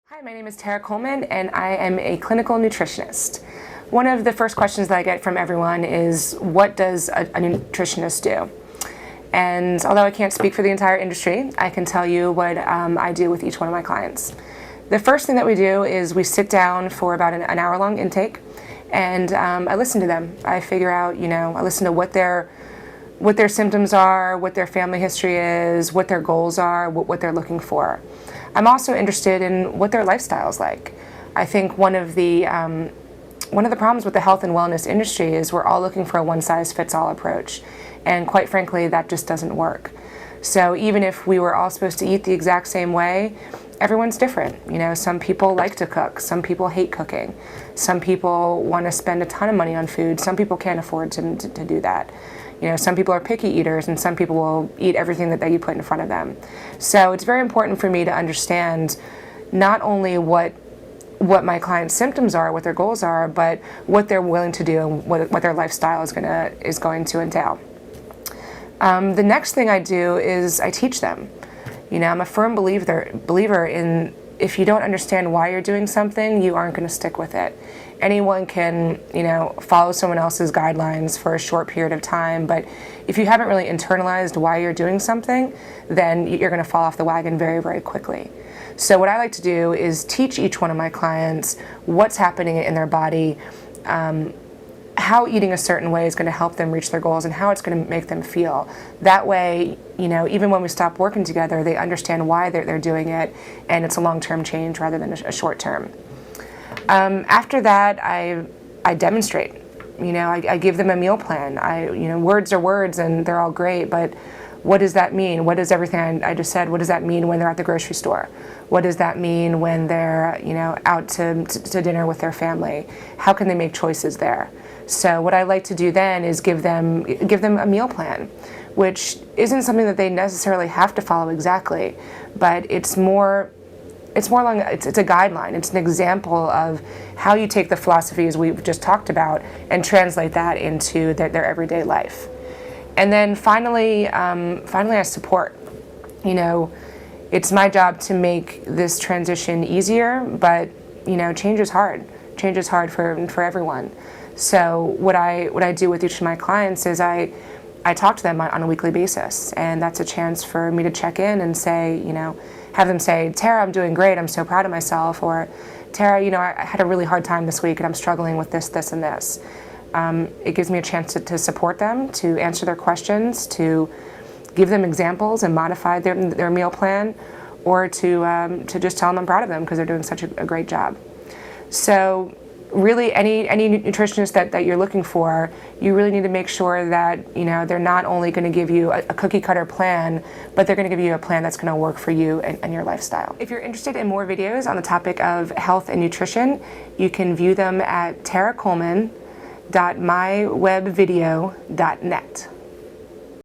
Hi, my name is Tara Coleman and I am a clinical nutritionist. One of the first questions that I get from everyone is, what does a nutritionist do? And although I can't speak for the entire industry, I can tell you what I do with each one of my clients. The first thing that we do is we sit down for about an hour-long intake, and I listen to them. I figure out, I listen to what their symptoms are, what their family history is, what their goals are, what they're looking for. I'm also interested in what their lifestyle is like. I think one of the problems with the health and wellness industry is we're all looking for a one-size-fits-all approach, and quite frankly, that just doesn't work. So even if we were all supposed to eat the exact same way, everyone's different. Some people like to cook, some people hate cooking, some people want to spend a ton of money on food, some people can't afford to do that. Some people are picky eaters, and some people will eat everything that you put in front of them. So it's very important for me to understand not only what my clients' symptoms are, what their goals are, but what they're willing to do and what their lifestyle is going to entail. The next thing I do is I teach them. I'm a firm believer in, if you don't understand why you're doing something, you aren't going to stick with it. Anyone can, follow someone else's guidelines for a short period of time, but if you haven't really internalized why you're doing something, then you're going to fall off the wagon very, very quickly. So what I like to do is teach each one of my clients what's happening in their body, how eating a certain way is going to help them reach their goals, and how it's going to make them feel. That way, even when we stop working together, they understand why they're doing it, and it's a long-term change rather than a short-term. After that, I demonstrate. I give them a meal plan. Words are words, and they're all great, but what does that mean? What does everything I just said, what does that mean when they're at the grocery store? What does that mean when they're, out to dinner with their family? How can they make choices there? So what I like to do then is give them a meal plan, which isn't something that they necessarily have to follow exactly, but it's more along, it's a guideline. It's an example of how you take the philosophies we've just talked about and translate that into their everyday life. And then finally I support. It's my job to make this transition easier, but change is hard. Change is hard for everyone. So what I do with each of my clients is I talk to them on a weekly basis, and that's a chance for me to check in and say, have them say, Tara, I'm doing great, I'm so proud of myself, or Tara, I had a really hard time this week and I'm struggling with this, and this. It gives me a chance to support them, to answer their questions, to give them examples and modify their meal plan, or to just tell them I'm proud of them because they're doing such a great job. So really, any nutritionist that you're looking for, you really need to make sure that they're not only going to give you a cookie cutter plan, but they're going to give you a plan that's going to work for you and your lifestyle. If you're interested in more videos on the topic of health and nutrition, you can view them at taracoleman.mywebvideo.net.